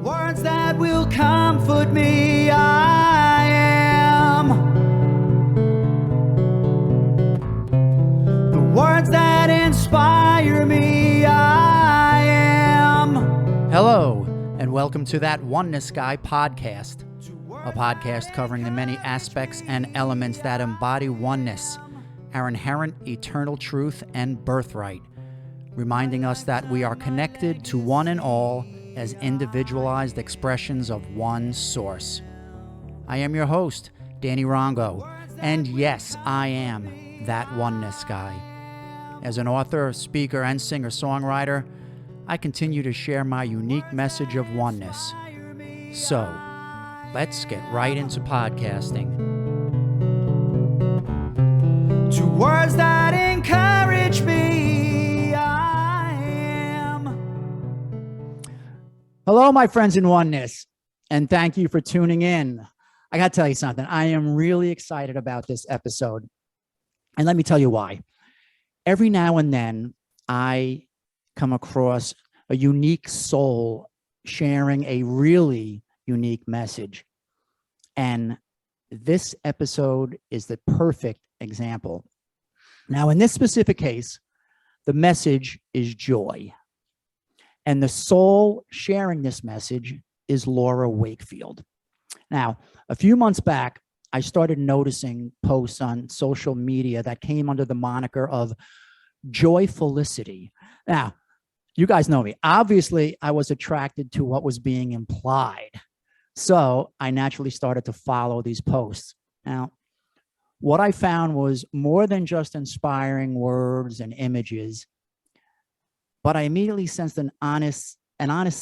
Words that will comfort me, I am. The words that inspire me, I am. Hello, and welcome to That Oneness Guy podcast, a podcast covering the many aspects and elements that embody oneness, our inherent eternal truth and birthright, reminding us that we are connected to one and all as individualized expressions of one source. I am your host, Danny Rongo, and yes, I am that oneness guy. As an author, speaker, and singer-songwriter, I continue to share my unique message of oneness. So, let's get right into podcasting. To words that encourage me, I am. Hello, my friends in oneness, and thank you for tuning in. I got to tell you something. I am really excited about this episode, and let me tell you why. Every now and then, I come across a unique soul sharing a really unique message, and this episode is the perfect example. Now, in this specific case, the message is joy. And the soul sharing this message is Laura Wakefield. Now, a few months back, I started noticing posts on social media that came under the moniker of Joyfulicity. Now, you guys know me. Obviously, I was attracted to what was being implied. So I naturally started to follow these posts. Now, what I found was more than just inspiring words and images, but I immediately sensed an honest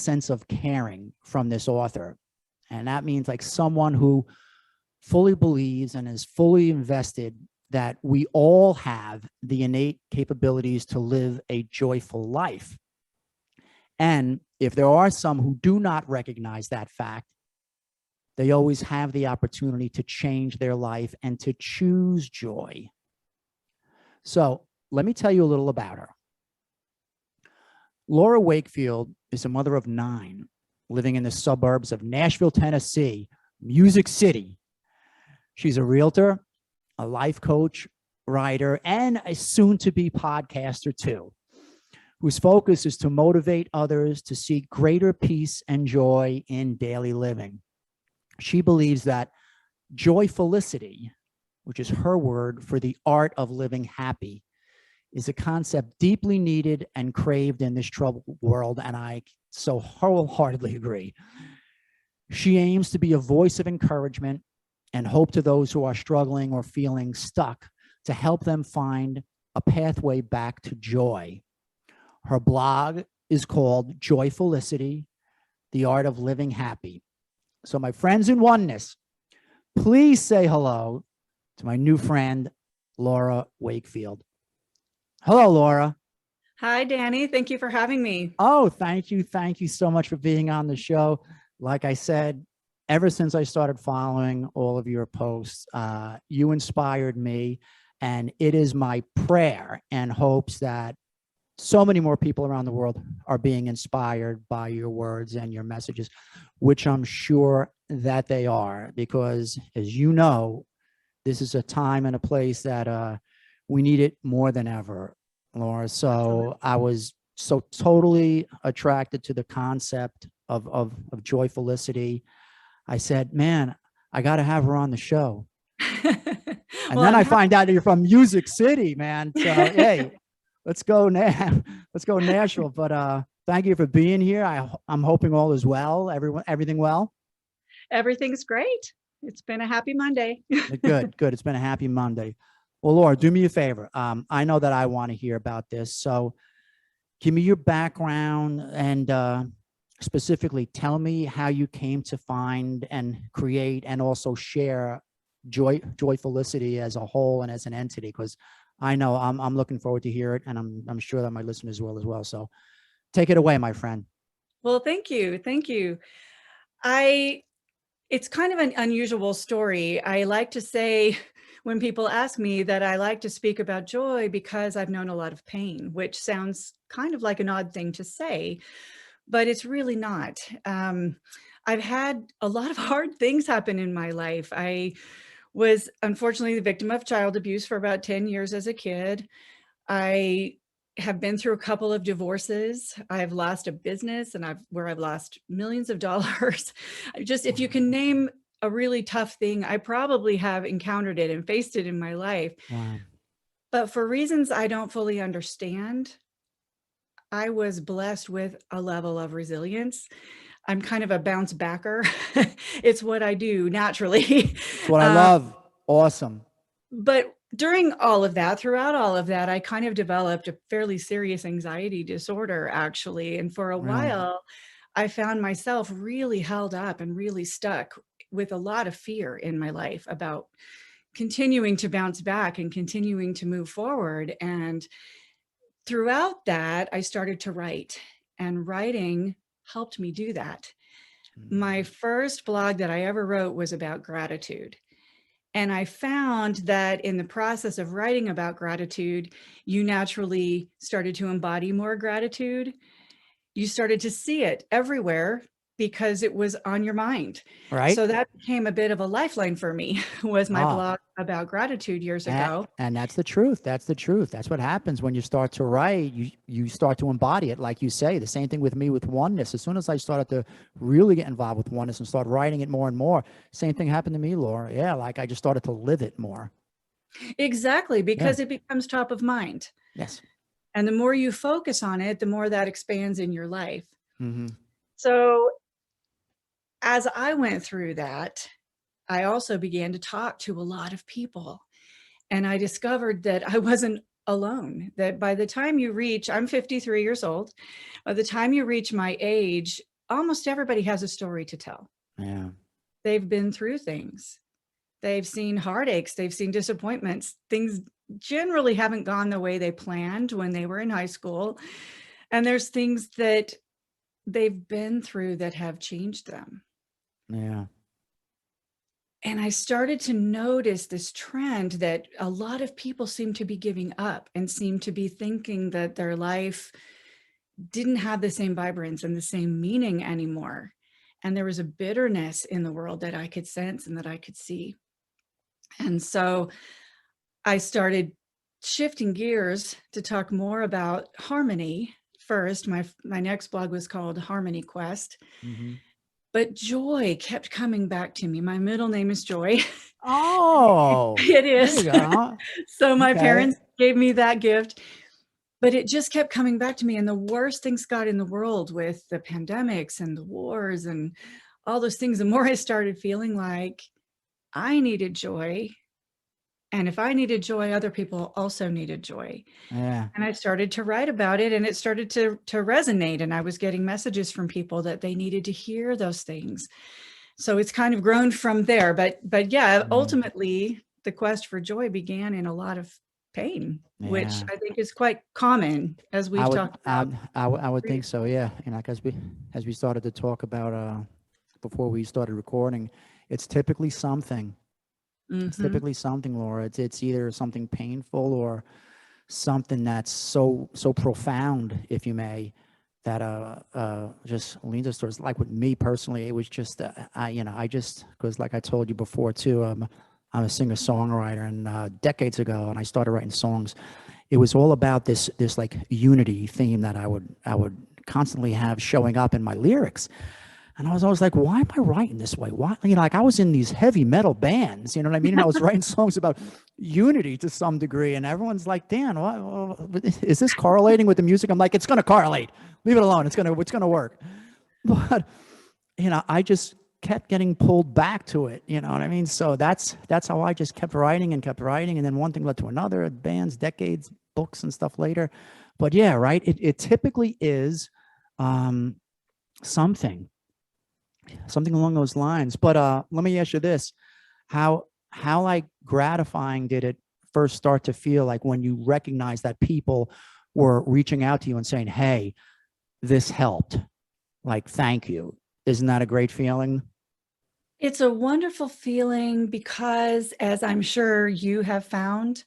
sense of caring from this author. And that means like someone who fully believes and is fully invested that we all have the innate capabilities to live a joyful life. And if there are some who do not recognize that fact, they always have the opportunity to change their life and to choose joy. So let me tell you a little about her. Laura Wakefield is a mother of 9, living in the suburbs of Nashville, Tennessee, Music City. She's a realtor, a life coach, writer, and a soon-to-be podcaster too, whose focus is to motivate others to seek greater peace and joy in daily living. She believes that joyfulicity, which is her word for the art of living happy, is a concept deeply needed and craved in this troubled world, and I so wholeheartedly agree. She aims to be a voice of encouragement and hope to those who are struggling or feeling stuck, to help them find a pathway back to joy. Her blog is called Joyfulicity, the Art of Living Happy. So my friends in oneness, please say hello to my new friend, Laura Wakefield. Hello, Laura. Hi, Danny. Thank you for having me. Oh, thank you. Thank you so much for being on the show. Like I said, ever since I started following all of your posts, you inspired me, and it is my prayer and hopes that so many more people around the world are being inspired by your words and your messages, which I'm sure that they are, because as you know, this is a time and a place that we need it more than ever, Laura. So I was so totally attracted to the concept of joyfulicity. I said, man, I got to have her on the show. And well, then I find out that you're from Music City, man. So, hey, let's go now. Let's go Nashville. But thank you for being here. I'm hoping all is well. Everything well? Everything's great. It's been a happy Monday. Good. It's been a happy Monday. Well, Laura, do me a favor. I know that I want to hear about this. So give me your background and specifically tell me how you came to find and create and also share Joyfulicity as a whole and as an entity, because I know I'm looking forward to hear it, and I'm sure that my listeners will as well. So take it away, my friend. Well, thank you. It's kind of an unusual story. I like to say when people ask me that I like to speak about joy because I've known a lot of pain, which sounds kind of like an odd thing to say. but it's really not. I've had a lot of hard things happen in my life. I was unfortunately the victim of child abuse for about 10 years as a kid. I have been through a couple of divorces. I've lost a business and I've lost millions of dollars. Just, if you can name a really tough thing, I probably have encountered it and faced it in my life. Wow. But for reasons I don't fully understand, I was blessed with a level of resilience. I'm kind of a bounce backer. It's what I do naturally. It's what I love. Awesome. But during all of that, throughout all of that, I kind of developed a fairly serious anxiety disorder, actually. And for a Really. while, I found myself really held up and really stuck with a lot of fear in my life about continuing to bounce back and continuing to move forward. And throughout that, I started to write, and writing helped me do that. My first blog that I ever wrote was about gratitude. And I found that in the process of writing about gratitude, you naturally started to embody more gratitude. You started to see it everywhere because it was on your mind. Right. So that became a bit of a lifeline for me, was my Ah, blog about gratitude years ago. and that's the truth. That's the truth. That's what happens when you start to write. You start to embody it, like you say. The same thing with me with oneness. As soon as I started to really get involved with oneness and start writing it more and more, same thing happened to me, Laura. Yeah, like I just started to live it more. Exactly, Yeah. because it becomes top of mind. Yes. And the more you focus on it, the more that expands in your life. Mm-hmm. So as I went through that, I also began to talk to a lot of people. And I discovered that I wasn't alone, that by the time you reach, I'm 53 years old, by the time you reach my age, almost everybody has a story to tell. Yeah. They've been through things. They've seen heartaches, they've seen disappointments. Things generally haven't gone the way they planned when they were in high school. And there's things that they've been through that have changed them. Yeah. And I started to notice this trend that a lot of people seem to be giving up and seem to be thinking that their life didn't have the same vibrance and the same meaning anymore. And there was a bitterness in the world that I could sense and that I could see. And so I started shifting gears to talk more about harmony. First, my next blog was called Harmony Quest, Mm-hmm. but joy kept coming back to me. My middle name is Joy. Oh, It there you is. go. So my Okay. parents gave me that gift, but it just kept coming back to me. And the worst things got in the world with the pandemics and the wars and all those things, the more I started feeling like I needed joy. And if I needed joy, other people also needed joy. Yeah. And I started to write about it, and it started to resonate. And I was getting messages from people that they needed to hear those things. So it's kind of grown from there. But yeah, Mm. ultimately, the quest for joy began in a lot of pain, which Yeah. I think is quite common, as I we've would, talked about. I would think so. Yeah. You know, because as we started to talk about, before we started recording, it's typically something. It's Mm-hmm. typically something, Laura. It's either something painful or something that's so profound, if you may, that just leans us towards. Like with me personally, it was just I just, because like I told you before too, I'm a singer songwriter, and decades ago, and I started writing songs. It was all about this like unity theme that I would constantly have showing up in my lyrics. And I was always like, why am I writing this way? Why, like I was in these heavy metal bands, you know what I mean? And I was writing songs about unity to some degree. And everyone's like, Dan, is this correlating with the music? I'm like, it's going to correlate. Leave it alone. It's going to work. But, I just kept getting pulled back to it. You know what I mean? So that's how I just kept writing and kept writing. And then one thing led to another, bands, decades, books and stuff later. But yeah, right. It typically is something along those lines. But let me ask you this: how like gratifying did it first start to feel like when you recognized that people were reaching out to you and saying, "Hey, this helped. Like, thank you." Isn't that a great feeling? It's a wonderful feeling because, as I'm sure you have found,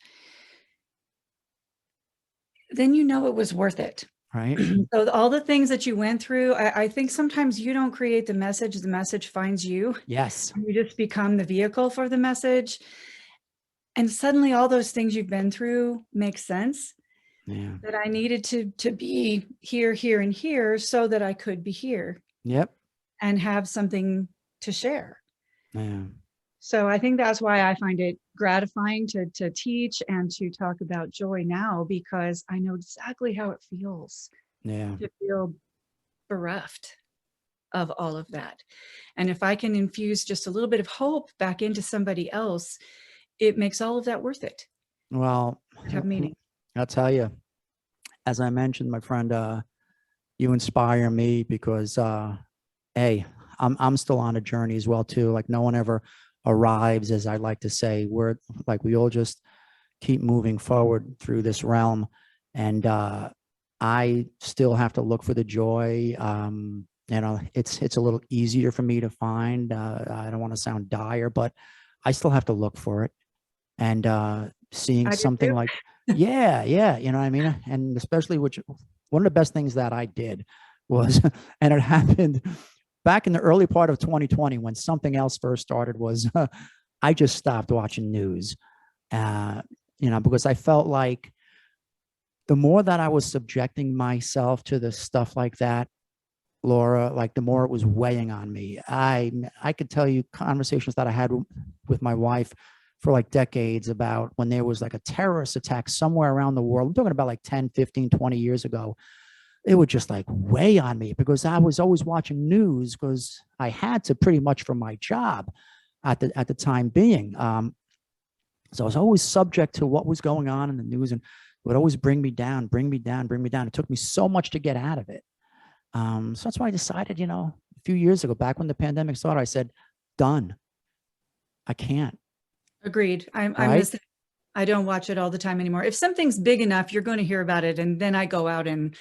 then you know it was worth it. Right. So all the things that you went through, I think sometimes you don't create the message finds you. Yes. You just become the vehicle for the message. And suddenly all those things you've been through make sense, Yeah. that I needed to be here, here, and here so that I could be here Yep. and have something to share. Yeah. So I think that's why I find it gratifying to teach and to talk about joy now, because I know exactly how it feels Yeah. to feel bereft of all of that. And if I can infuse just a little bit of hope back into somebody else, it makes all of that worth it. Well, Have meaning. I'll tell you, as I mentioned, my friend, you inspire me because, hey, I'm still on a journey as well too. Like no one ever arrives, as I like to say. We're like we all just keep moving forward through this realm, and I still have to look for the joy. It's a little easier for me to find. I don't want to sound dire, but I still have to look for it. And seeing I do something too. like, yeah, you know what I mean? And especially which one of the best things that I did was, and it happened back in the early part of 2020 when something else first started was I just stopped watching news, uh, because I felt like the more that I was subjecting myself to the stuff like that, Laura, like the more it was weighing on me. I could tell you conversations that I had with my wife for like decades about when there was like a terrorist attack somewhere around the world. I'm talking about like 10, 15, 20 years ago. It would just like weigh on me because I was always watching news because I had to pretty much for my job at the time being. So I was always subject to what was going on in the news, and it would always bring me down, bring me down, bring me down. It took me so much to get out of it. So that's why I decided, a few years ago, back when the pandemic started, I said, done. I can't. Agreed. I'm Right. this. I don't watch it all the time anymore. If something's big enough, you're going to hear about it, and then I go out and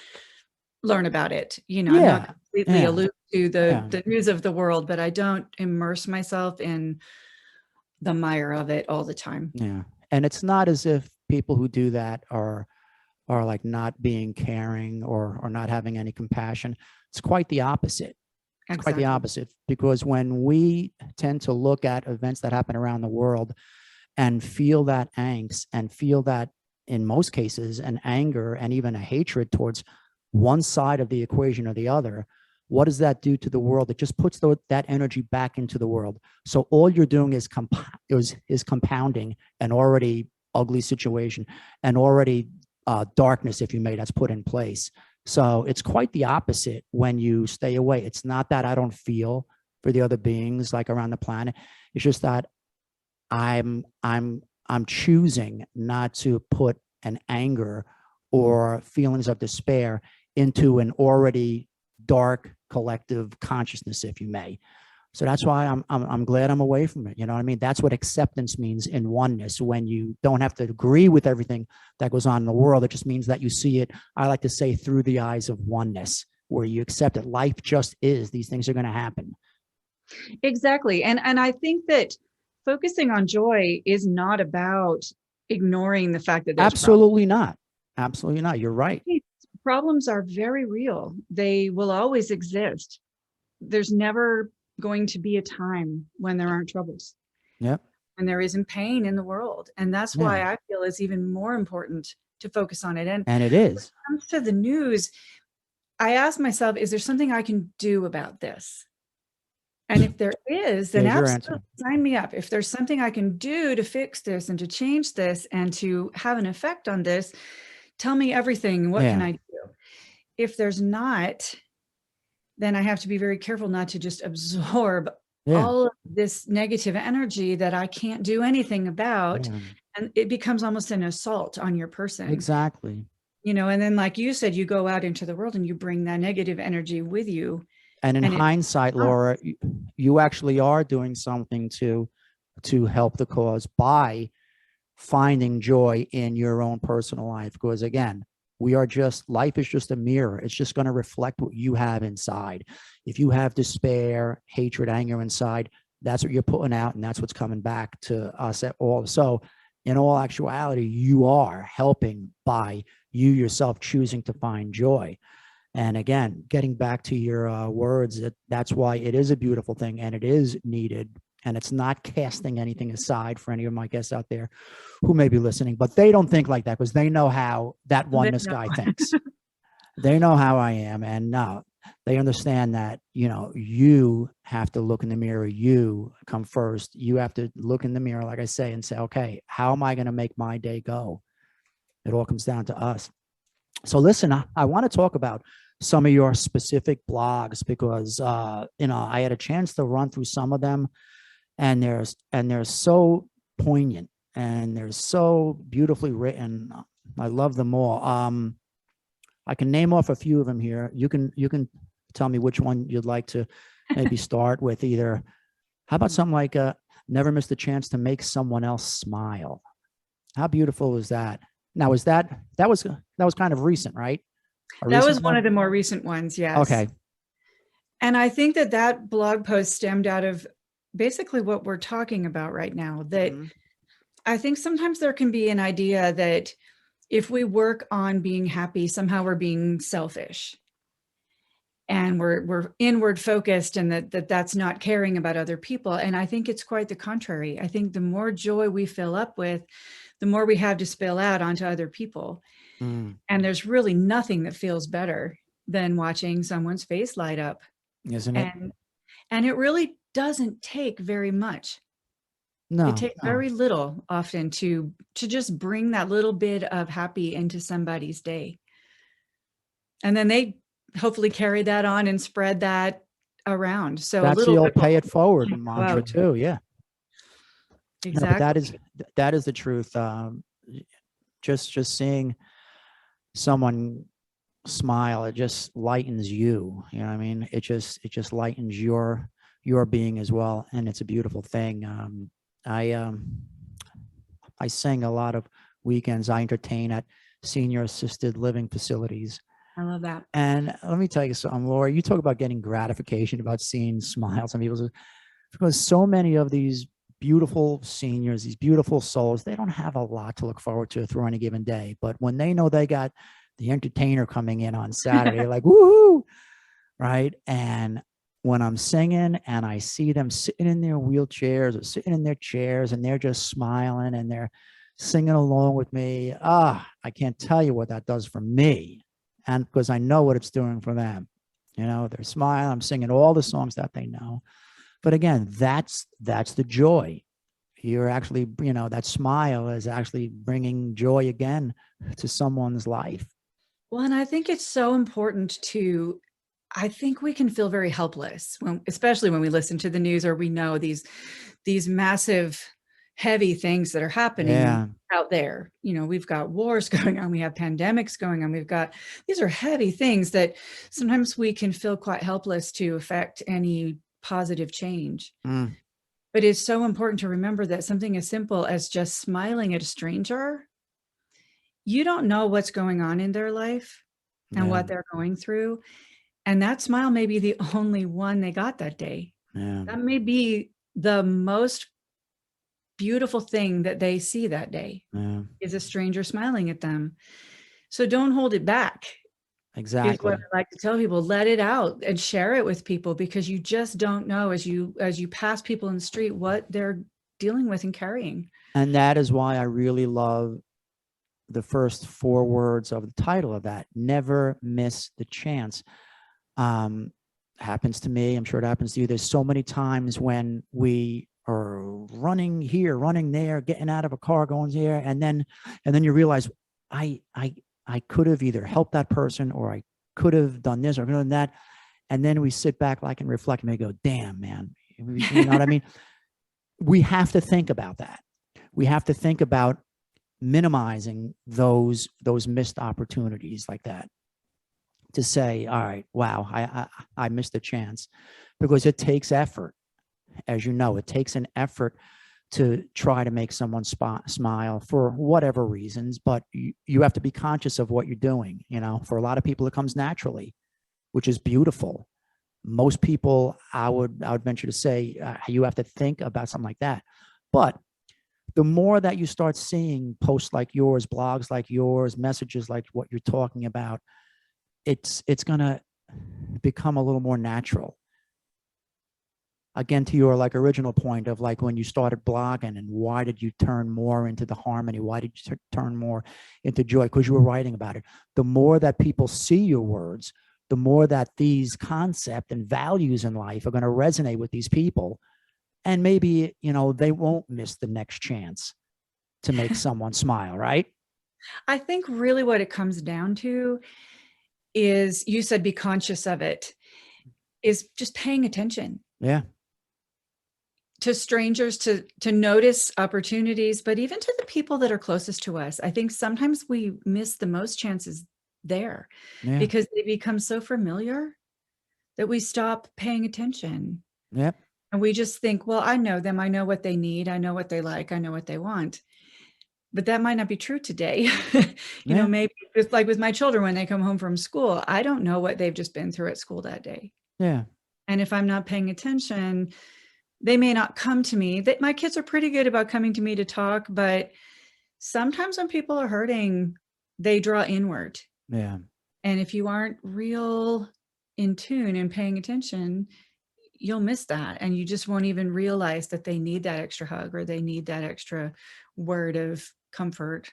learn about it. I'm not Yeah. completely Yeah. aloof to Yeah. the news of the world, but I don't immerse myself in the mire of it all the time. Yeah. And it's not as if people who do that are like not being caring or not having any compassion. It's quite the opposite. It's quite the Exactly. opposite because when we tend to look at events that happen around the world and feel that angst and feel that in most cases an anger and even a hatred towards one side of the equation or the other, what does that do to the world? It just puts that energy back into the world. So all you're doing is compounding an already ugly situation and already darkness, if you may, that's put in place. So it's quite the opposite when you stay away. It's not that I don't feel for the other beings like around the planet. It's just that I'm choosing not to put an anger or feelings of despair into an already dark collective consciousness, if you may. So that's why I'm glad I'm away from it. You know what I mean? That's what acceptance means in oneness. When you don't have to agree with everything that goes on in the world, it just means that you see it, I like to say, through the eyes of oneness, where you accept it. Life just is. These things are going to happen. Exactly. And I think that focusing on joy is not about ignoring the fact that there's problems. Absolutely not. Absolutely not. You're right. Problems are very real. They will always exist. There's never going to be a time when there aren't troubles. Yep. And there isn't pain in the world. And that's Yeah. why I feel it's even more important to focus on it. And And it when it is. comes to the news, I ask myself, is there something I can do about this? And if there is, then There's your absolutely answer. sign me up. If there's something I can do to fix this and to change this and to have an effect on this, tell me everything. What can Yeah. I do? If there's not, then I have to be very careful not to just absorb Yeah. all of this negative energy that I can't do anything about. Yeah. And it becomes almost an assault on your person, Exactly. and then like you said, you go out into the world and you bring that negative energy with you. And in And it, hindsight, Laura, you actually are doing something to help the cause by finding joy in your own personal life. Because again, life is just a mirror. It's just going to reflect what you have inside. If you have despair, hatred, anger inside, that's what you're putting out, and that's what's coming back to us at all. So in all actuality, you are helping by you yourself choosing to find joy. And again, getting back to your words, that's why it is a beautiful thing and it is needed. And it's not casting anything aside for any of my guests out there who may be listening, but they don't think like that because they know how that oneness guy thinks. They know how I am. And no, they understand that, you have to look in the mirror. You come first. You have to look in the mirror, like I say, and say, okay, how am I going to make my day go? It all comes down to us. So listen, I want to talk about some of your specific blogs because, I had a chance to run through some of them and they're so poignant and they're so beautifully written. I love them all. I can name off a few of them here. You can tell me which one you'd like to maybe start with. Either, how about something like never miss the chance to make someone else smile? How beautiful was that? Now, was that was kind of recent, right? That was one of the more recent ones, yes. Okay. And I think that blog post stemmed out of basically what we're talking about right now, that I think sometimes there can be an idea that if we work on being happy, somehow we're being selfish and we're inward focused, and that's not caring about other people. And I think it's quite the contrary. I think the more joy we fill up with, the more we have to spill out onto other people. And there's really nothing that feels better than watching someone's face light up. Isn't it? And it really doesn't take very much. No, it takes very little often to just bring that little bit of happy into somebody's day. And then they hopefully carry that on and spread that around. So that's the old pay it forward mantra too. Yeah. Exactly. No, but that is the truth. Just seeing someone smile, it just lightens you. You know what I mean? It just lightens your being as well. And it's a beautiful thing. I sing a lot of weekends. I entertain at senior assisted living facilities. I love that. And let me tell you something, Laura, you talk about getting gratification about seeing smiles on people's, because so many of these beautiful seniors, these beautiful souls, they don't have a lot to look forward to through any given day. But when they know they got the entertainer coming in on Saturday, like, woohoo, right? And when I'm singing and I see them sitting in their wheelchairs or sitting in their chairs and they're just smiling and they're singing along with me, I can't tell you what that does for me. And because I know what it's doing for them. They're smiling, I'm singing all the songs that they know. But again, that's the joy. You're actually, that smile is actually bringing joy again to someone's life. Well, and I think it's so important I think we can feel very helpless, especially when we listen to the news or we know these massive, heavy things that are happening out there. We've got wars going on, we have pandemics going on, these are heavy things that sometimes we can feel quite helpless to affect any positive change. But it's so important to remember that something as simple as just smiling at a stranger, you don't know what's going on in their life and what they're going through. And that smile may be the only one they got that day. That may be the most beautiful thing that they see that day, is a stranger smiling at them. So don't hold it back. Exactly. Is what I like to tell people. Let it out and share it with people, because you just don't know as you pass people in the street what they're dealing with and carrying. And that is why I really love the first 4 words of the title of that: never miss the chance. Happens to me, I'm sure it happens to you. There's so many times when we are running here, running there, getting out of a car, going here, and then you realize I could have either helped that person, or I could have done this or done that. And then we sit back and reflect and we go, damn, man, you know what I mean? We have to think about that. We have to think about minimizing those missed opportunities like that, to say, all right, wow, I missed a chance, because it takes effort. As you know, it takes an effort to try to make someone smile for whatever reasons, but you have to be conscious of what you're doing. For a lot of people, it comes naturally, which is beautiful. Most people, I would venture to say, you have to think about something like that. But the more that you start seeing posts like yours, blogs like yours, messages like what you're talking about, it's going to become a little more natural. Again, to your like original point of like when you started blogging, and why did you turn more into the harmony? Why did you turn more into joy? Because you were writing about it. The more that people see your words, the more that these concepts and values in life are going to resonate with these people. And maybe, you know, they won't miss the next chance to make someone smile, right? I think really what it comes down to is, you said be conscious of it, is just paying attention. Yeah. To strangers, to notice opportunities, but even to the people that are closest to us. I think sometimes we miss the most chances there Yeah. because they become so familiar that we stop paying attention. Yep. And we just think, well, I know them. I know what they need. I know what they like. I know what they want. But that might not be true today. You know, Yeah. maybe it's like with my children, when they come home from school, I don't know what they've just been through at school that day. Yeah. And if I'm not paying attention, they may not come to me. That my kids are pretty good about coming to me to talk, but sometimes when people are hurting, they draw inward. Yeah. And if you aren't real in tune and paying attention, you'll miss that. And you just won't even realize that they need that extra hug or they need that extra word of comfort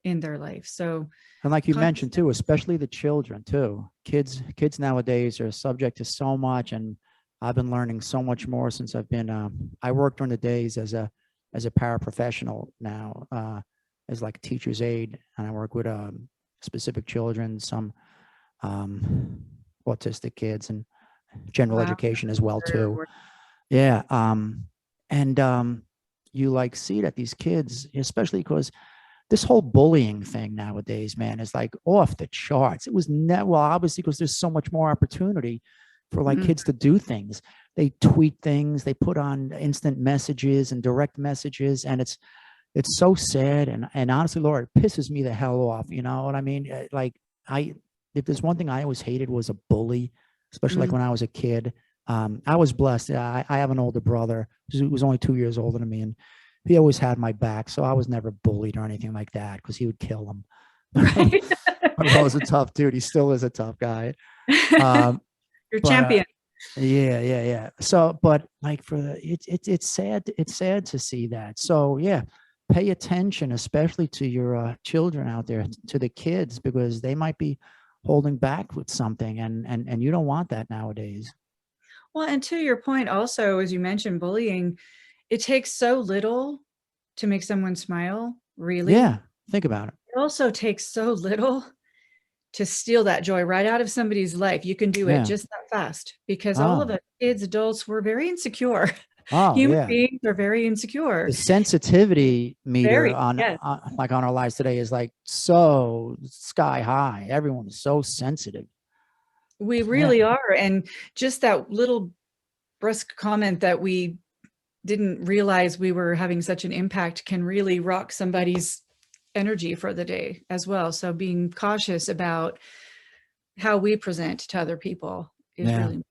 in their life. So, And like you mentioned too, especially the children too. Kids nowadays are subject to so much, and I've been learning so much more since I've been. I work during the days as a paraprofessional now, as like a teacher's aide, and I work with specific children, some autistic kids, and general wow. education as well too. Yeah. And you like see that these kids, especially because this whole bullying thing nowadays, man, is like off the charts. It was well, obviously, because there's so much more opportunity for like kids to do things. They tweet things, they put on instant messages and direct messages, and it's so sad. And honestly, Laura, it pisses me the hell off. You know what I mean? Like if there's one thing I always hated was a bully, especially like when I was a kid. I was blessed. I have an older brother who was only 2 years older than me, and he always had my back. So I was never bullied or anything like that because he would kill him. Right. I was a tough dude. He still is a tough guy. Your champion. Yeah. So, but like it's sad. It's sad to see that. So yeah, pay attention, especially to your children out there, to the kids, because they might be holding back with something, and you don't want that nowadays. Well, and to your point also, as you mentioned, bullying, it takes so little to make someone smile, really. Yeah, think about it. It also takes so little to steal that joy right out of somebody's life. You can do it just that fast, because all of us kids, adults, we're very insecure. Human beings are very insecure. The sensitivity meter on like on our lives today is like so sky high. Everyone is so sensitive. We really are. And just that little brusque comment that we didn't realize we were having such an impact can really rock somebody's energy for the day as well. So being cautious about how we present to other people is really important.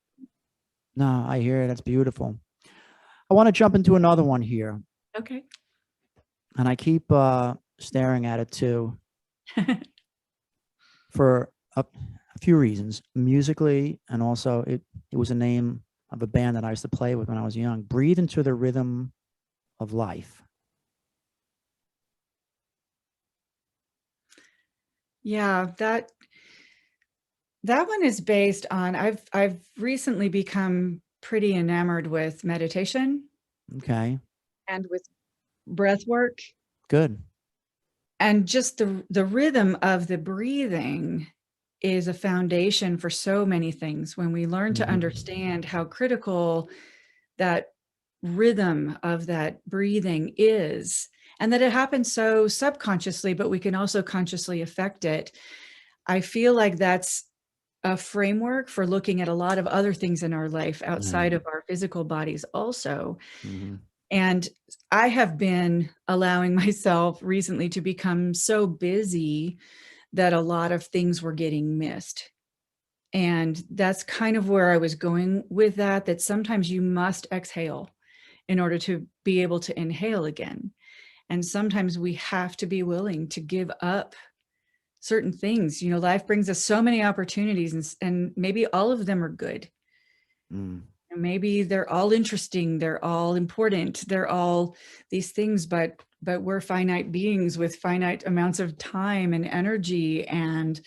No, I hear it. That's beautiful. I want to jump into another one here. Okay. And I keep staring at it too for a few reasons, musically, and also it was a name of a band that I used to play with when I was young. Breathe into the rhythm of life. Yeah, that one is based on, I've recently become pretty enamored with meditation. Okay. And with breath work. Good. And just the rhythm of the breathing is a foundation for so many things. When we learn to understand how critical that rhythm of that breathing is, and that it happens so subconsciously, but we can also consciously affect it. I feel like that's a framework for looking at a lot of other things in our life outside of our physical bodies also. And I have been allowing myself recently to become so busy that a lot of things were getting missed. And that's kind of where I was going with that sometimes you must exhale in order to be able to inhale again. And sometimes we have to be willing to give up certain things. You know, life brings us so many opportunities, and maybe all of them are good. Mm. And maybe they're all interesting, they're all important, they're all these things, but we're finite beings with finite amounts of time and energy and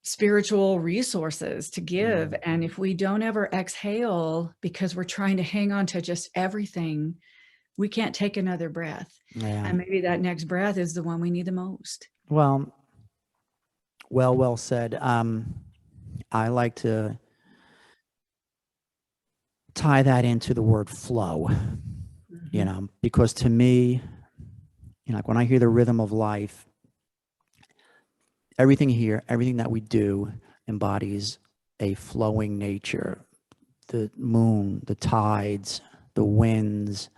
spiritual resources to give. And if we don't ever exhale because we're trying to hang on to just everything, we can't take another breath. Yeah. And maybe that next breath is the one we need the most. Well said. I like to tie that into the word flow, you know, because to me, you know, like when I hear the rhythm of life, everything here, everything that we do embodies a flowing nature. The moon, the tides, the winds,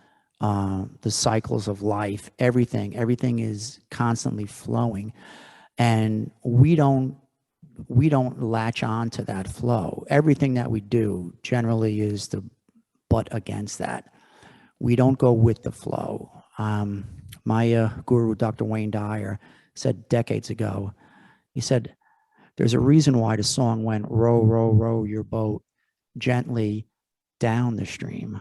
the cycles of life, everything is constantly flowing. And we don't latch on to that flow. Everything that we do generally is the butt against that. We don't go with the flow. My guru, Dr. Wayne Dyer, said decades ago, he said, there's a reason why the song went, row, row, row your boat gently down the stream.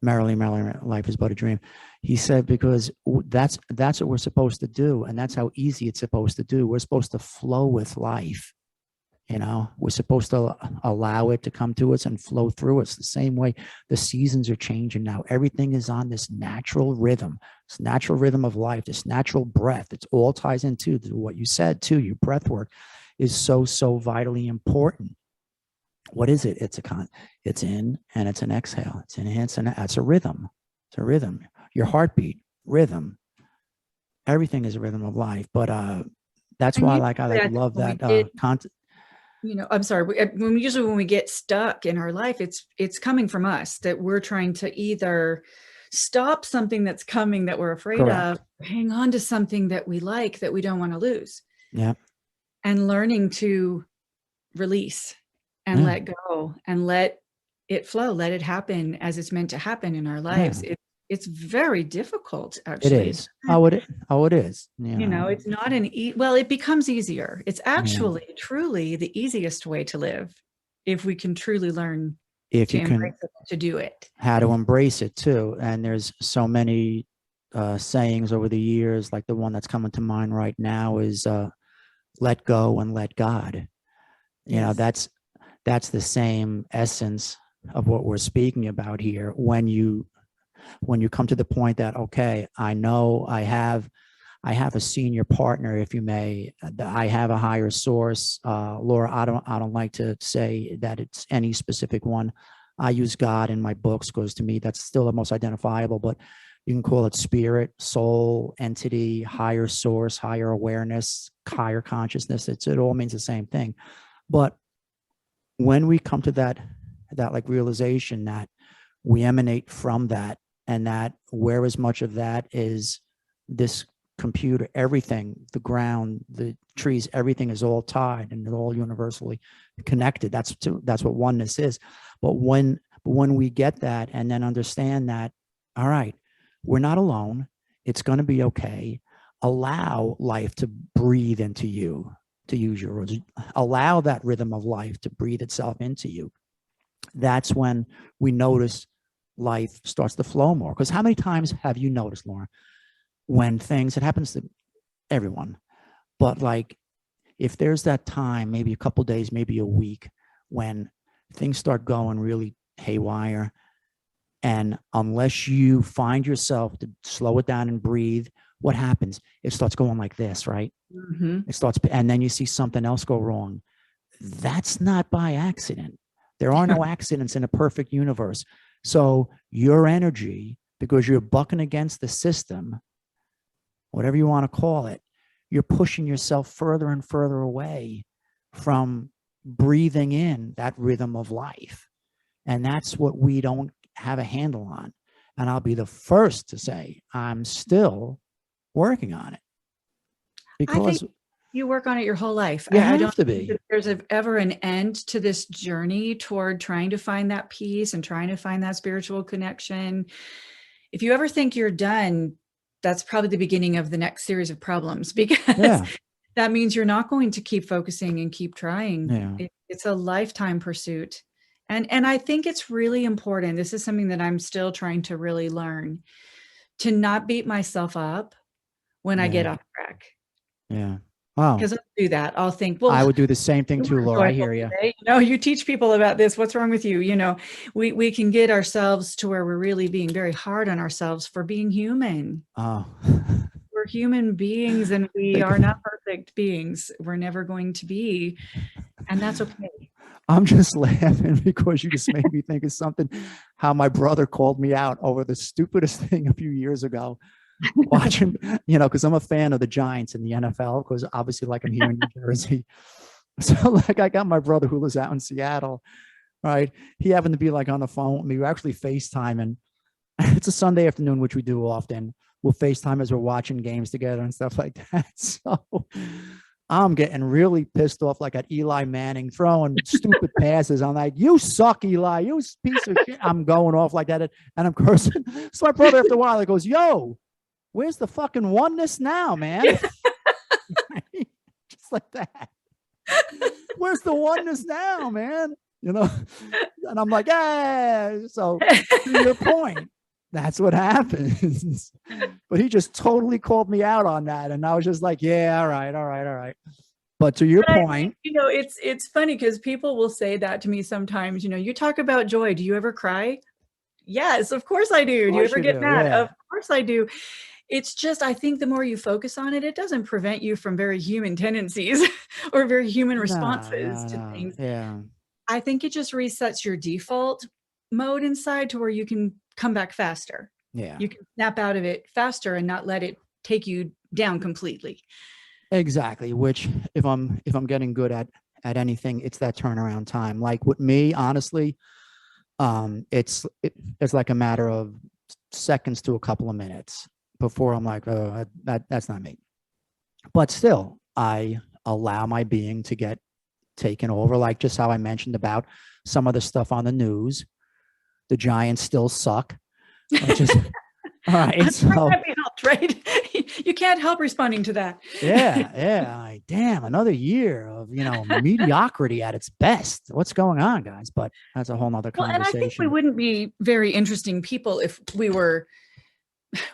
Merrily, merrily, life is but a dream. He said, because that's what we're supposed to do. And that's how easy it's supposed to do. We're supposed to flow with life. You know, we're supposed to allow it to come to us and flow through us the same way the seasons are changing now. Everything is on this natural rhythm, this natural rhythm of life, this natural breath. It all ties into what you said too. Your breath work is so vitally important. What is it? It's in and it's an exhale. It's in, it's a rhythm. It's a rhythm. Your heartbeat, rhythm. Everything is a rhythm of life. But that's why I love that content. You know, I'm sorry. Usually when we get stuck in our life, it's coming from us, that we're trying to either stop something that's coming that we're afraid Correct. of, hang on to something that we like, that we don't want to lose. Yeah. And learning to release and let go and let it flow, let it happen as it's meant to happen in our lives. Yeah. It's very difficult, actually. It is. It is. You know, it's not well, it becomes easier. It's actually truly the easiest way to live if we can truly learn if to you embrace can, it, to do it. how to embrace it too. And there's so many sayings over the years, like the one that's coming to mind right now is let go and let God. You know, that's the same essence of what we're speaking about here. When you come to the point that, okay, I know I have a senior partner, if you may, I have a higher source. Laura, I don't like to say that it's any specific one. I use God in my books because to me, that's still the most identifiable, but you can call it spirit, soul, entity, higher source, higher awareness, higher consciousness. It all means the same thing. But when we come to that like realization that we emanate from that, and that where as much of that is this computer, everything, the ground, the trees, everything is all tied and all universally connected. That's what oneness is. But when we get that and then understand that, all right, we're not alone. It's going to be okay. Allow life to breathe into you, to use your words. Allow that rhythm of life to breathe itself into you. That's when we notice life starts to flow more. Because how many times have you noticed, Lauren, when things, it happens to everyone, but like if there's that time, maybe a couple days, maybe a week, when things start going really haywire, and unless you find yourself to slow it down and breathe, what happens? It starts going like this, right? It starts, and then you see something else go wrong. That's not by accident. There are no accidents in a perfect universe. So your energy, because you're bucking against the system, whatever you want to call it, you're pushing yourself further and further away from breathing in that rhythm of life. And that's what we don't have a handle on. And I'll be the first to say, I'm still working on it. Because I think you work on it your whole life. You I have don't to be. think that there's ever an end to this journey toward trying to find that peace and trying to find that spiritual connection. if you ever think you're done, that's probably the beginning of the next series of problems, because Yeah. that means you're not going to keep focusing and keep trying. Yeah. It's a lifetime pursuit. And I think it's really important. This is something that I'm still trying to really learn, to not beat myself up when I get Yeah. off track. Yeah. Wow. Because I'll do that. I'll think, I well, would do the same thing you too, weren't Laura. I joyful hear you. today. You know, you teach people about this. What's wrong with you? You know, we can get ourselves to where we're really being very hard on ourselves for being human. Oh. We're human beings, and we Think are of- not perfect beings. We're never going to be. And that's okay. I'm just laughing because you just made me think of something, how my brother called me out over the stupidest thing a few years ago, watching, because I'm a fan of the Giants in the NFL, because obviously, like, I'm here in New Jersey. So, like, I got my brother who lives out in Seattle, right? He happened to be like on the phone with me. We're actually FaceTiming. It's a Sunday afternoon, which we do often. We'll FaceTime as we're watching games together and stuff like that. So I'm getting really pissed off, like at Eli Manning throwing stupid passes. I'm like, you suck, Eli, you piece of shit. I'm going off like that, and I'm cursing. So my brother, after a while, he goes, yo, where's the fucking oneness now, man? Just like that. Where's the oneness now, man? And I'm like, yeah. So to your point, that's what happens. But he just totally called me out on that. And I was just like, yeah, all right. But to your point, it's funny because people will say that to me sometimes. You talk about joy. Do you ever cry? Yes, of course I do. Do you ever get mad? Yeah. Of course I do. It's just, I think the more you focus on it, it doesn't prevent you from very human tendencies or very human responses to things. Yeah. I think it just resets your default mode inside to where you can come back faster. Yeah. You can snap out of it faster and not let it take you down completely. Exactly. Which, if I'm getting good at anything, it's that turnaround time. Like with me, honestly, it's like a matter of seconds to a couple of minutes before I'm like, oh, that's not me. But still, I allow my being to get taken over, like just how I mentioned about some of the stuff on the news. The Giants still suck. Just, all right. So can't be helped, right? You can't help responding to that. Yeah. Like, damn, another year of mediocrity at its best. What's going on, guys? But that's a whole nother conversation. And I think we wouldn't be very interesting people if we were,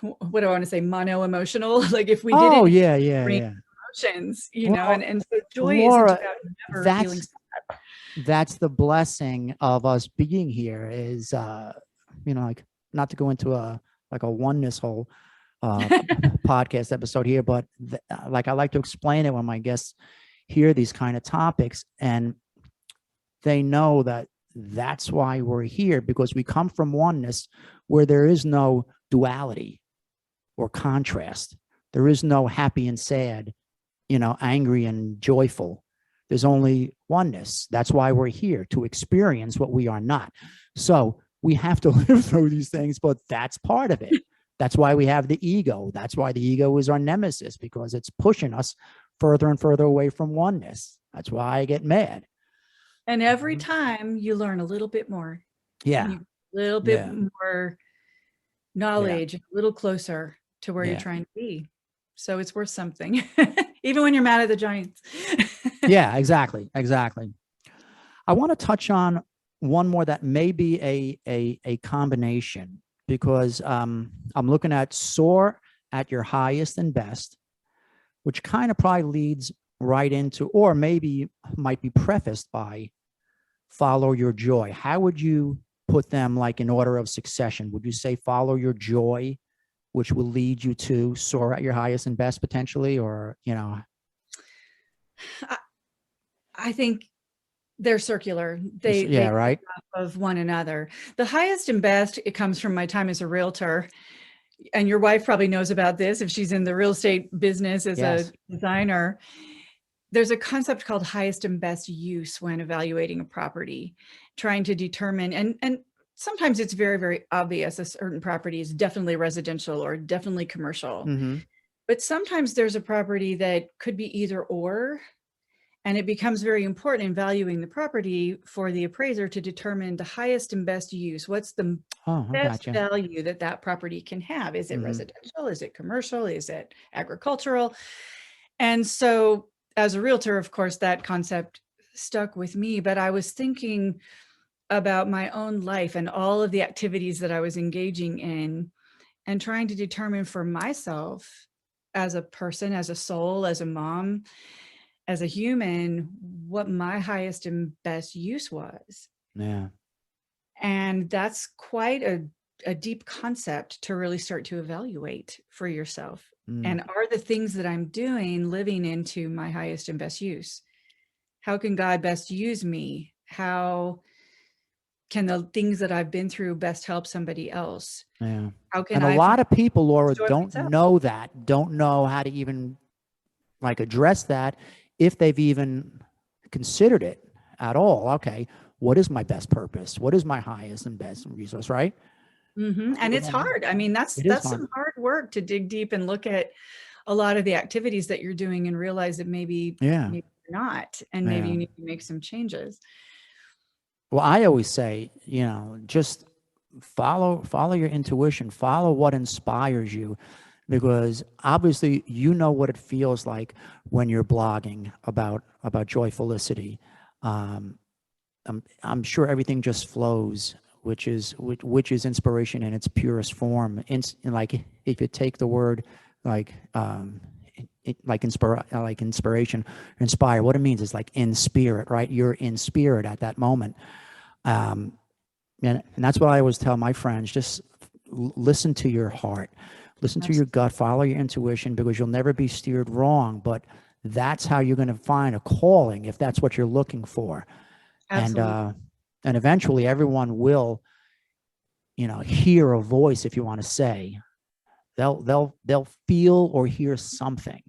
what do I want to say, mono-emotional? Like if we didn't emotions, and so joy Laura, isn't about never feeling sad. That's the blessing of us being here is, like, not to go into a oneness whole podcast episode here, but like I like to explain it when my guests hear these kind of topics, and they know that that's why we're here, because we come from oneness where there is no duality or contrast. There is no happy and sad, angry and joyful. There's only oneness. That's why we're here, to experience what we are not. So we have to live through these things, but that's part of it. That's why we have the ego. That's why the ego is our nemesis, because it's pushing us further and further away from oneness. That's why I get mad. And every time you learn a little bit more. Yeah. A little bit more knowledge, a little closer to where you're trying to be. So it's worth something, even when you're mad at the Giants. Yeah, exactly. I want to touch on one more that may be a combination, because I'm looking at soar at your highest and best, which kind of probably leads right into, or maybe might be prefaced by, follow your joy. How would you put them, like, in order of succession? Would you say follow your joy, which will lead you to soar at your highest and best potentially, or, I think they're circular. They right, of one another. The highest and best, it comes from my time as a realtor. And your wife probably knows about this if she's in the real estate business as a designer. There's a concept called highest and best use when evaluating a property, trying to determine, and sometimes it's very, very obvious a certain property is definitely residential or definitely commercial. Mm-hmm. But sometimes there's a property that could be either or. And it becomes very important in valuing the property for the appraiser to determine the highest and best use. What's the Oh, I best gotcha. value that that property can have? Is it Hmm. residential? Is it commercial? Is it agricultural? And so as a realtor, of course, that concept stuck with me, but I was thinking about my own life and all of the activities that I was engaging in and trying to determine for myself as a person, as a soul, as a mom, as a human, what my highest and best use was. Yeah. And that's quite a deep concept to really start to evaluate for yourself. Mm. And are the things that I'm doing living into my highest and best use? How can God best use me? How can the things that I've been through best help somebody else? Yeah. How can And a I find lot of people, Laura, joy don't myself? know that, don't know how to even like address that if they've even considered it at all. Okay, what is my best purpose? What is my highest and best resource, right? And People it's don't know. hard. I mean, It is that's hard. some hard work to dig deep and look at a lot of the activities that you're doing and realize that Yeah. maybe you're not, and maybe Yeah. you need to make some changes. Well, I always say, just follow your intuition, follow what inspires you, because obviously you know what it feels like when you're blogging about Joyfulicity. Um, I'm sure everything just flows, which is inspiration in its purest form. Like if you take the word like like inspiration, inspire, what it means is like in spirit, right? You're in spirit at that moment. Um, and that's what I always tell my friends, just listen to your heart, listen to your Absolutely. gut, follow your intuition, because you'll never be steered wrong. But that's how you're going to find a calling if that's what you're looking for. And Absolutely. and eventually everyone will, hear a voice, if you want to say. They'll feel or hear something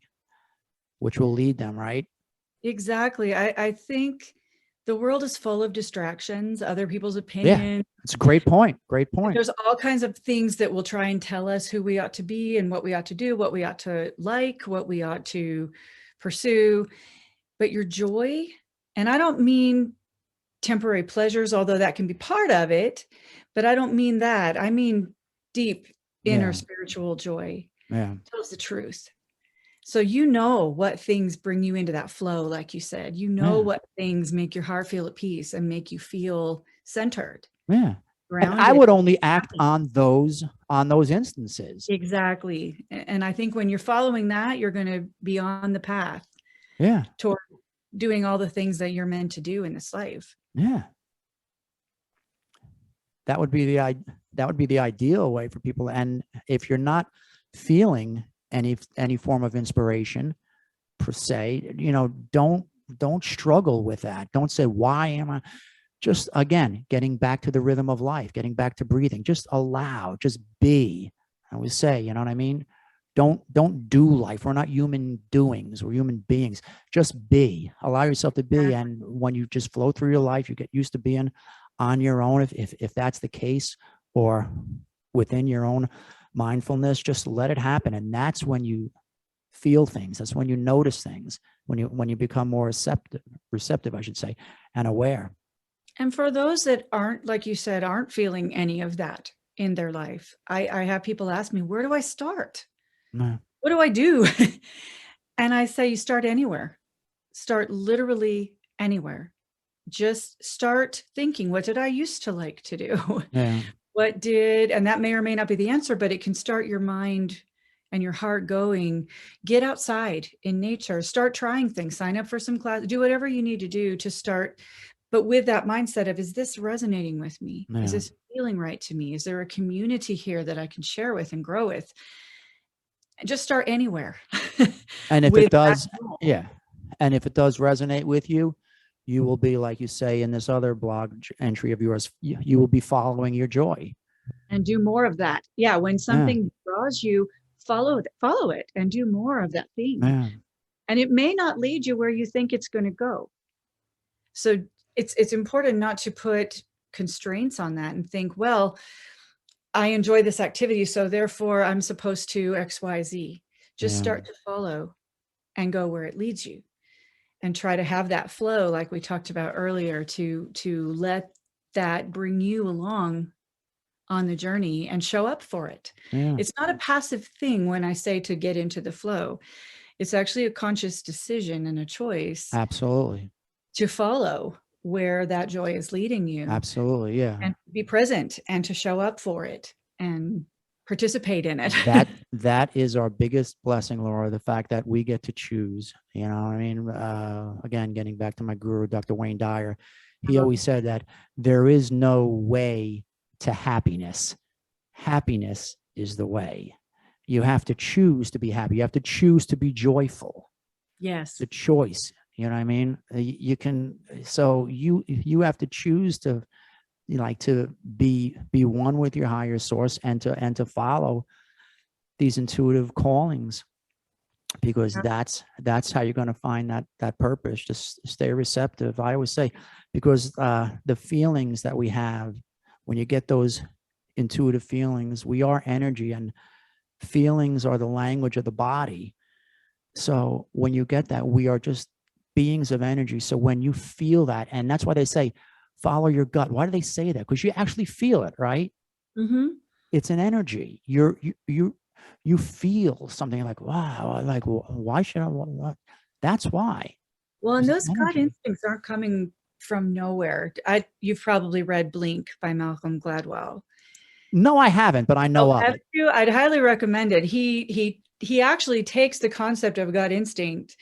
which will lead them, right? Exactly. I think the world is full of distractions, other people's Yeah, opinions. it's a great point. Great point. There's all kinds of things that will try and tell us who we ought to be and what we ought to do, what we ought to like, what we ought to pursue. But your joy, and I don't mean temporary pleasures, although that can be part of it, but I don't mean that. I mean deep inner Yeah. spiritual joy. Yeah. Tells the truth. So you know what things bring you into that flow, like you said. You know Yeah. what things make your heart feel at peace and make you feel centered, Yeah. And I grounded. would only act on those instances. Exactly. And I think when you're following that, you're going to be on the path Yeah. toward doing all the things that you're meant to do in this life. Yeah. That would be the ideal way for people. And if you're not feeling any form of inspiration per se, don't struggle with that. Don't say, why am I? Just again, getting back to the rhythm of life, getting back to breathing. Just allow, just be. I always say, you know what I mean? Don't do life. We're not human doings. We're human beings. Just be. Allow yourself to be. And when you just flow through your life, you get used to being on your own. If that's the case, or within your own mindfulness, just let it happen. And that's when you feel things. That's when you notice things. When you become more receptive, I should say, and aware. And for those that aren't, like you said, aren't feeling any of that in their life, I have people ask me, where do I start? No. What do I do? And I say, you start anywhere. Start literally anywhere. Just start thinking, what did I used to like to do? Yeah. And that may or may not be the answer, but it can start your mind and your heart going. Get outside in nature, start trying things, sign up for some class, do whatever you need to do to start. But with that mindset of, is this resonating with me? Is Yeah. this feeling right to me? Is there a community here that I can share with and grow with? And just start anywhere. And if it With that does, goal. yeah. And if it does resonate with you, you will be, like you say in this other blog entry of yours, you will be following your joy. And do more of that. Yeah, when Yeah. something draws you, follow it and do more of that thing. Yeah. And it may not lead you where you think it's going to go. So it's important not to put constraints on that and think, well, I enjoy this activity, so therefore I'm supposed to XYZ. Just Yeah. start to follow and go where it leads you. and try to have that flow like we talked about earlier, to let that bring you along on the journey and show up for it. Yeah, It's not a passive thing when I say to get into the flow. It's actually a conscious decision and a choice absolutely. to follow where that joy is leading you, Absolutely. Yeah. and be present and to show up for it and participate in it. That is our biggest blessing, Laura, the fact that we get to choose. I mean, again, getting back to my guru, Dr. Wayne Dyer, he always said that there is no way to happiness. Happiness is the way. You have to choose to be happy. You have to choose to be joyful. Yes. The choice. You know what I mean? You can. So you have to choose to, like, to be one with your higher source, and to follow these intuitive callings, because that's how you're going to find that purpose. Just stay receptive. I always say, because the feelings that we have, when you get those intuitive feelings, we are energy, and feelings are the language of the body. So when you get that, we are just beings of energy. So when you feel that, and that's why they say, follow your gut. Why do they say that? Because you actually feel it, right? Mm-hmm. It's an energy. You feel something like, wow, like, why should I? What? That's why. Well, and It's those gut energy. instincts aren't coming from nowhere. You've probably read Blink by Malcolm Gladwell. No, I haven't, but I know Oh, of have it. you? I'd highly recommend it. He actually takes the concept of gut instinct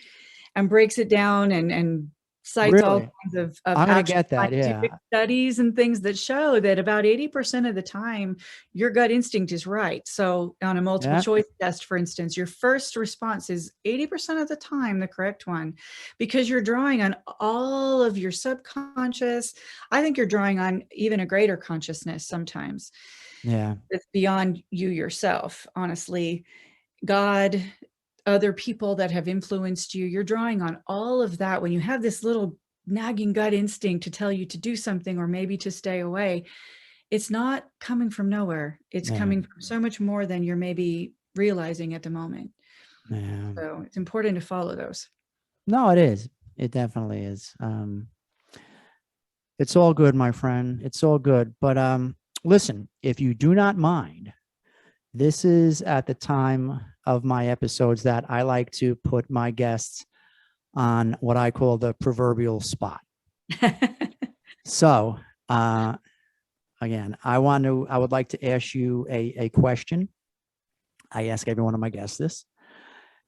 and breaks it down, and cites all Really, kinds of I'm gonna actual get that. scientific Yeah, studies and things that show that about 80% of the time, your gut instinct is right. So on a multiple yeah, choice test, for instance, your first response is 80% of the time the correct one, because you're drawing on all of your subconscious. I think you're drawing on even a greater consciousness sometimes. yeah. It's beyond you yourself, honestly. God, other people that have influenced you, you're drawing on all of that. When you have this little nagging gut instinct to tell you to do something or maybe to stay away, it's not coming from nowhere. It's Yeah, coming from so much more than you're maybe realizing at the moment. yeah. So it's important to follow those. No, it is. It definitely is. It's all good, my friend. It's all good. But listen, if you do not mind, this is at the time of my episodes that I like to put my guests on what I call the proverbial spot. So, again, I would like to ask you a question. I ask every one of my guests this,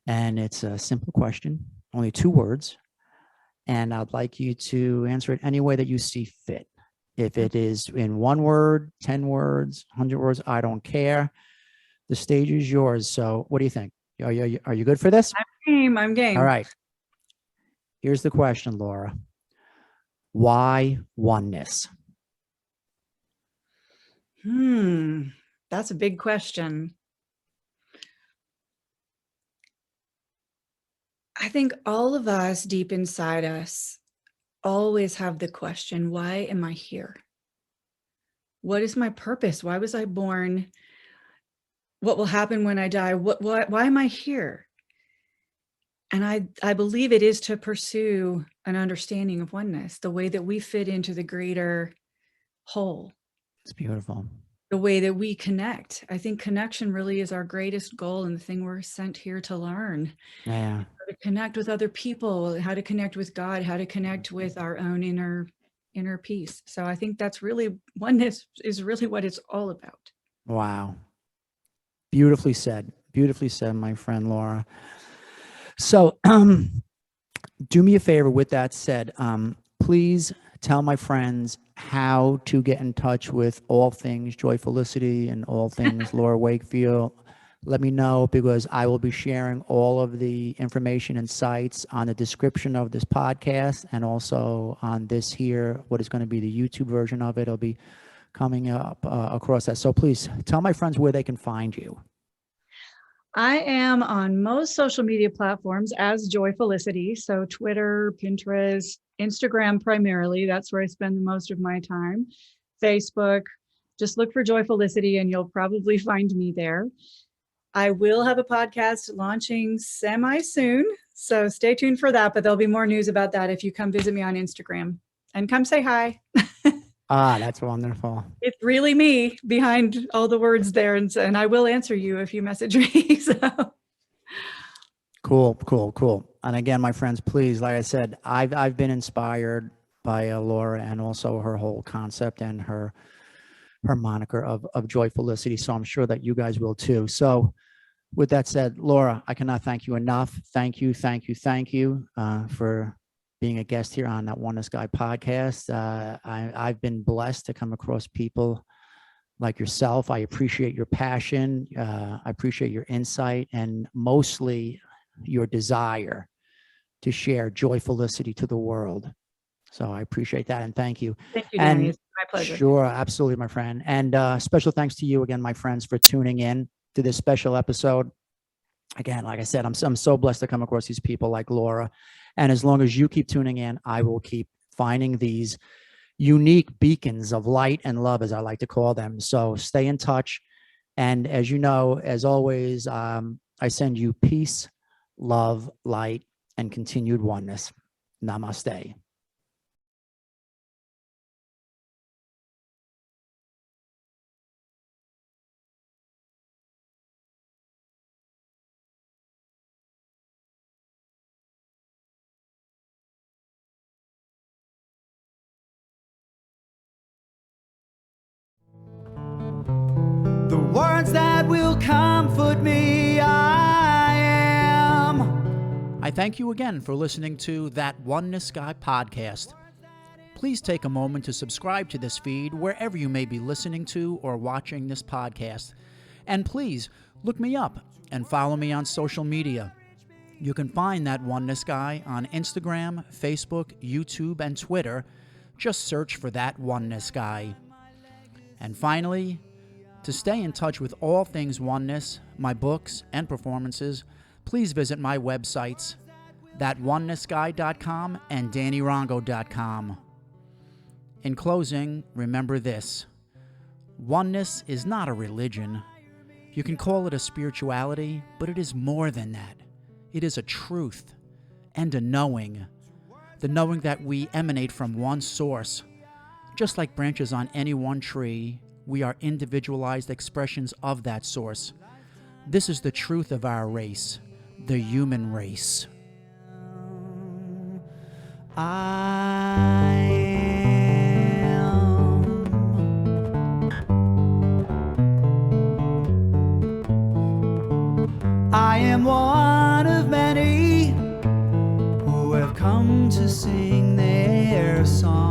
and it's a simple question, only 2 words. And I'd like you to answer it any way that you see fit. If it is in 1 word, 10 words, 100 words, I don't care. The stage is yours. So what do you think? Are you good for this? I'm All game. right. Here's the question, Laura. Why oneness? That's a big question. I think all of us deep inside us always have the question, why am I here? What is my purpose? Why was I born? What will happen when I die? Why am I here? And I believe it is to pursue an understanding of oneness, the way that we fit into the greater whole, It's beautiful. the way that we connect. I think connection really is our greatest goal and the thing we're sent here to learn. Yeah. How to connect with other people, how to connect with God, how to connect with our own inner peace. So I think that's really, oneness is really what it's all about. Wow. Beautifully said. Beautifully said, my friend Laura. So do me a favor with that said. Please tell my friends how to get in touch with all things Joyfulicity and all things Laura Wakefield. Let me know, because I will be sharing all of the information and sites on the description of this podcast, and also on this here, what is going to be the YouTube version of it. It'll be coming up across that. So please tell my friends where they can find you. I am on most social media platforms as Joyfulicity. So Twitter, Pinterest, Instagram primarily. That's where I spend the most of my time. Facebook, just look for Joyfulicity and you'll probably find me there. I will have a podcast launching semi soon. So stay tuned for that, but there'll be more news about that if you come visit me on Instagram and come say hi. That's wonderful. It's really me behind all the words there. And I will answer you if you message me. So. Cool. And again, my friends, please, like I said, I've been inspired by Laura and also her whole concept and her moniker of Joyfulicity. So I'm sure that you guys will too. So with that said, Laura, I cannot thank you enough. Thank you for being a guest here on that Oneness Guy podcast. I've been blessed to come across people like yourself. I appreciate your passion. I appreciate your insight, and mostly your desire to share Joyfulicity to the world. So I appreciate that, and thank you. Thank you, Danny. It's my pleasure. Sure, absolutely, my friend. And special thanks to you again, my friends, for tuning in to this special episode. Again, like I said, I'm so blessed to come across these people like Laura. And as long as you keep tuning in, I will keep finding these unique beacons of light and love, as I like to call them. So stay in touch. And as you know, as always, I send you peace, love, light, and continued oneness. Namaste. The words that will comfort me, I am. I thank you again for listening to That Oneness Guy podcast. Please take a moment to subscribe to this feed wherever you may be listening to or watching this podcast. And please look me up and follow me on social media. You can find That Oneness Guy on Instagram, Facebook, YouTube, and Twitter. Just search for That Oneness Guy. And finally, to stay in touch with all things oneness, my books, and performances, please visit my websites, thatonenessguy.com and dannyrongo.com. In closing, remember this: oneness is not a religion. You can call it a spirituality, but it is more than that. It is a truth and a knowing. The knowing that we emanate from one source. Just like branches on any one tree, we are individualized expressions of that source. This is the truth of our race, the human race. I am one of many who have come to sing their song.